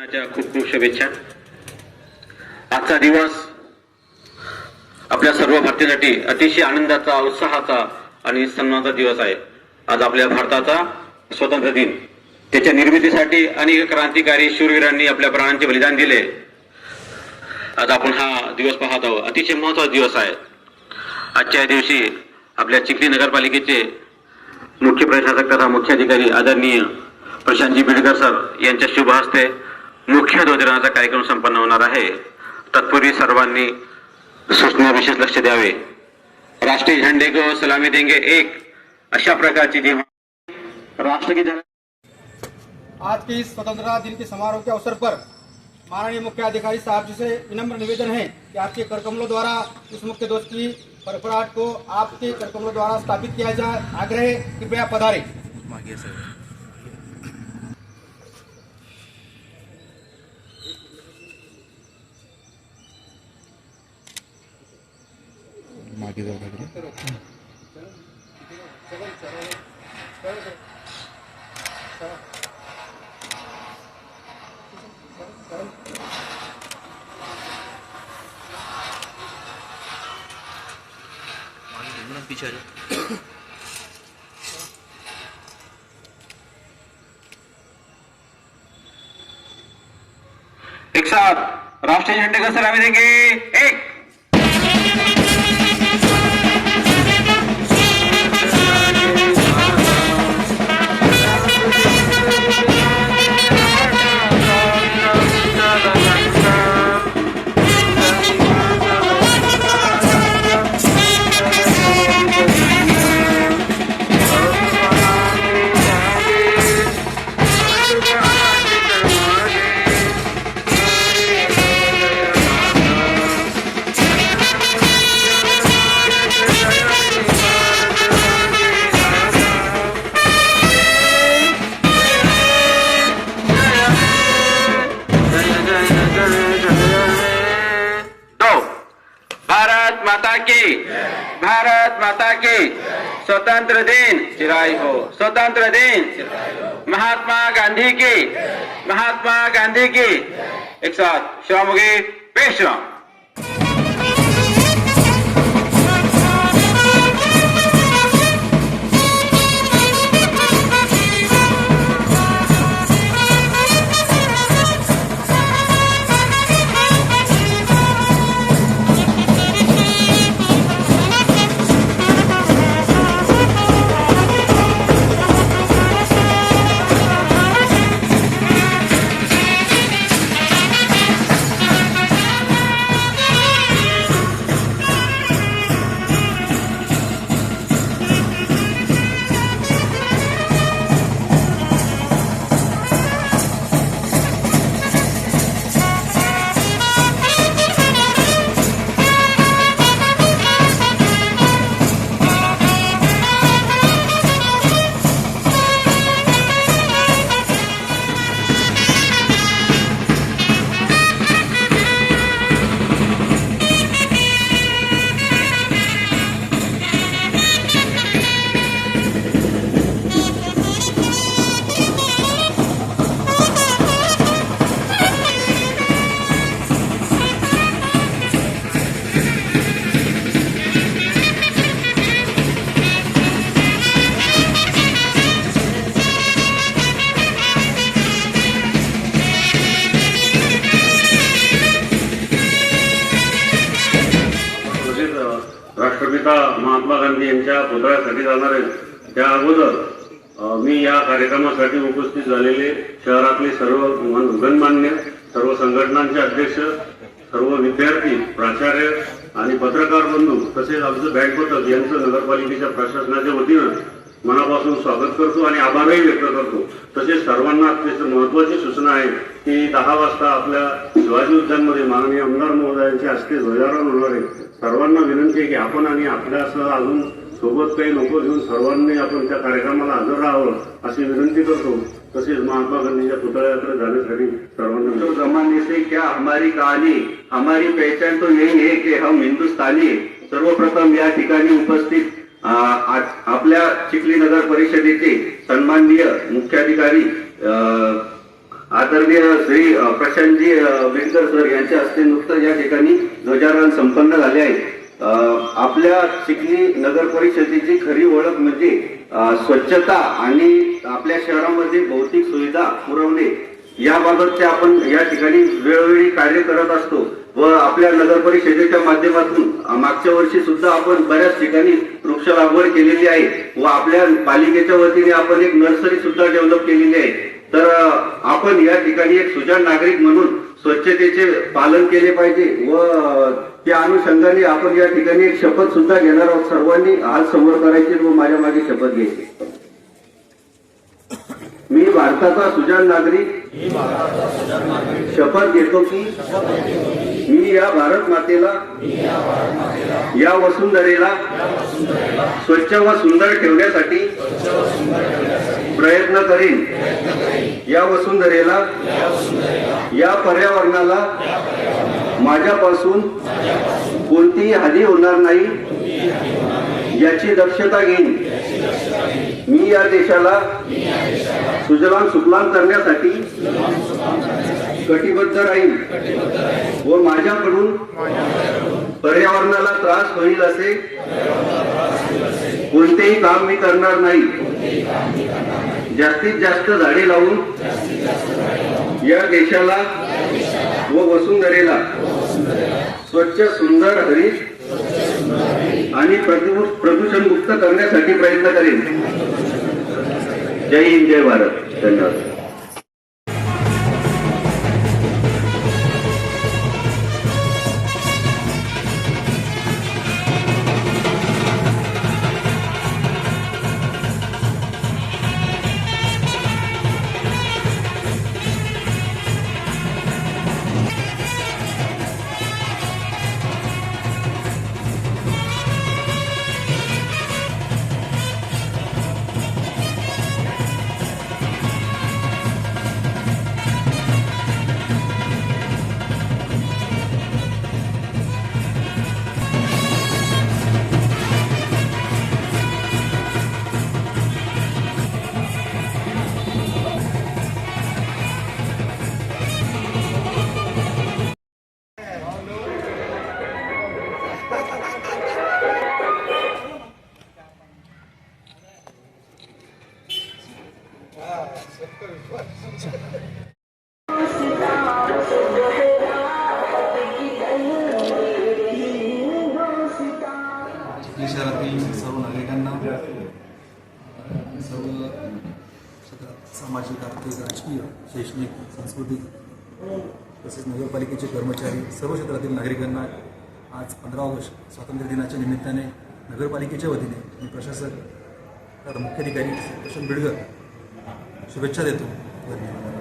खूप खूप शुभेच्छा। आजचा दिवस आपल्या सर्व भारतीयांसाठी अतिशय आनंदाचा, उत्साहाचा आणि सन्मानाचा दिवस आहे। आज आपल्या भारताचा स्वातंत्र्य दिन, त्याच्या निर्मितीसाठी अनेक क्रांतिकारी शूरवीरांनी आपल्या प्राणांचे बलिदान दिले। आज आपण हा दिवस पाहत आहोत। अतिशय महत्त्वाचा दिवस आहे। आजच्या दिवशी आपल्या चिखली नगरपालिकेचे मुख्य प्रशासक तथा मुख्याधिकारी आदरणीय प्रशांतजी बिडकर सर यांच्या शुभ हस्ते मुख्य ध्वजारोहणाचा कार्यक्रम संपन्न होणार आहे। तत्पूर्वी सर्वांनी सूचना विशेष लक्ष द्यावे। राष्ट्रीय झंडे को सलामी देंगे एक, अशा प्रकारची जी राष्ट्रगीत। आज के इस स्वतंत्रता दिन के समारोह के अवसर पर माननीय मुख्य अधिकारी साहब जी से विनम्र निवेदन है कि आपके करकमलों द्वारा इस मुख्य ध्वज की फड़फड़ाहट को आपके करकमलों द्वारा स्थापित किया जाए। आग्रह कृपया पधारें। मागे जाऊ पीछे एक साथ राष्ट्रीय झंडे को सलामी देंगे एक। भारत माता की स्वतंत्र दिन चिराई हो, स्वतंत्र दिन। महात्मा गांधी की, महात्मा गांधी की। एक साथ शिवामुगी पेशवा। राष्ट्रपिता महात्मा गांधी यांच्या पुतळ्यासाठी जाणार आहे। त्या अगोदर मी या कार्यक्रमासाठी उपस्थित झालेले शहरातले सर्व गणमान्य, सर्व संघटनांचे अध्यक्ष, सर्व विद्यार्थी, प्राचार्य आणि पत्रकार बंधू तसेच आमचं बँक पथक यांचं नगरपालिकेच्या प्रशासनाच्या वतीनं मनापासून स्वागत करतो आणि आभारही व्यक्त करतो। तसेच सर्वांना अत्यंत महत्त्वाची सूचना आहे की 10 वाजता आपल्या शिवाजी उद्यानमध्ये माननीय आमदार महोदयांचे हस्ते ध्वजारोहण होणार आहे। सर्वांना विनंती आहे की आपण आणि आपल्यासह अजून सोबत काही लोक घेऊन सर्वांनी आपण त्या कार्यक्रमाला हजर राहावं अशी विनंती करतो। तसेच महात्मा गांधीच्या पुतळ्याकडे जाण्यासाठी सर्वांना जमाने से क्या हमारी कहानी, हमारी पहचान तो यही है कि हम हिंदुस्तानी। सर्वप्रथम या ठिकाणी उपस्थित आपल्या चिखली नगर परिषदेचे सन्माननीय मुख्याधिकारी आदरणीय श्री प्रशांतजी विणकर सर यांच्या हस्ते नुकतंच या ठिकाणी ध्वजारोहण संपन्न झाले आहे. आपल्या चिखली नगर परिषदेची खरी ओळख म्हणजे स्वच्छता आणि आपल्या शहरामध्ये भौतिक सुविधा पुरवणे याबाबतचे आपण या ठिकाणी वेळोवेळी कार्य करत असतो व आपल्या नगर परिषदेच्या माध्यमातून मागच्या वर्षी सुद्धा आपण बऱ्याच ठिकाणी वृक्ष लागवड केलेली आहे व आपल्या पालिकेच्या वतीने आपण एक नर्सरी सुद्धा डेव्हलप केलेली आहे. तर आपण या ठिकाणी एक सुजाण नागरिक म्हणून स्वच्छतेचे पालन केले पाहिजे व त्या अनुषंगाने आपण या ठिकाणी एक शपथ सुद्धा घेणार आहोत. सर्वांनी हात समोर करायचे व माझ्या मागे शपथ घ्यायची. मी भारताचा सुजाण नागरिक शपथ घेतो की मी या भारत मातेला या वसुंधरेला स्वच्छ व सुंदर ठेवण्यासाठी प्रयत्न करीन. या वसुंधरेला या पर्यावरणाला माझ्यापासून कोणतीही हानी होणार नाही याची दक्षता घेईन. मी या देशाला सुजलाम सुफलाम करण्यासाठी कटिबद्ध राहील व माझ्याकडून पर्यावरणाला त्रास होईल असे कोणतेही काम मी करणार नाही. जास्तीत जास्त झाडे लावून या देशाला व वसुंधरेला स्वच्छ सुंदर हरित आणि प्रदूषण मुक्त करण्यासाठी प्रयत्न करेन. जय हिंद, जय भारत. धन्यवाद. चिखली शहरातील सर्व नागरिकांना सर्व क्षेत्रात सामाजिक, आर्थिक, राजकीय, शैक्षणिक, सांस्कृतिक तसेच नगरपालिकेचे कर्मचारी सर्व क्षेत्रातील नागरिकांना आज 15 ऑगस्ट स्वातंत्र्य दिनाच्या निमित्ताने नगरपालिकेच्या वतीने मी प्रशासक मुख्याधिकारी प्रशांत बिडकर शुभेच्छा देतो. धन्यवाद.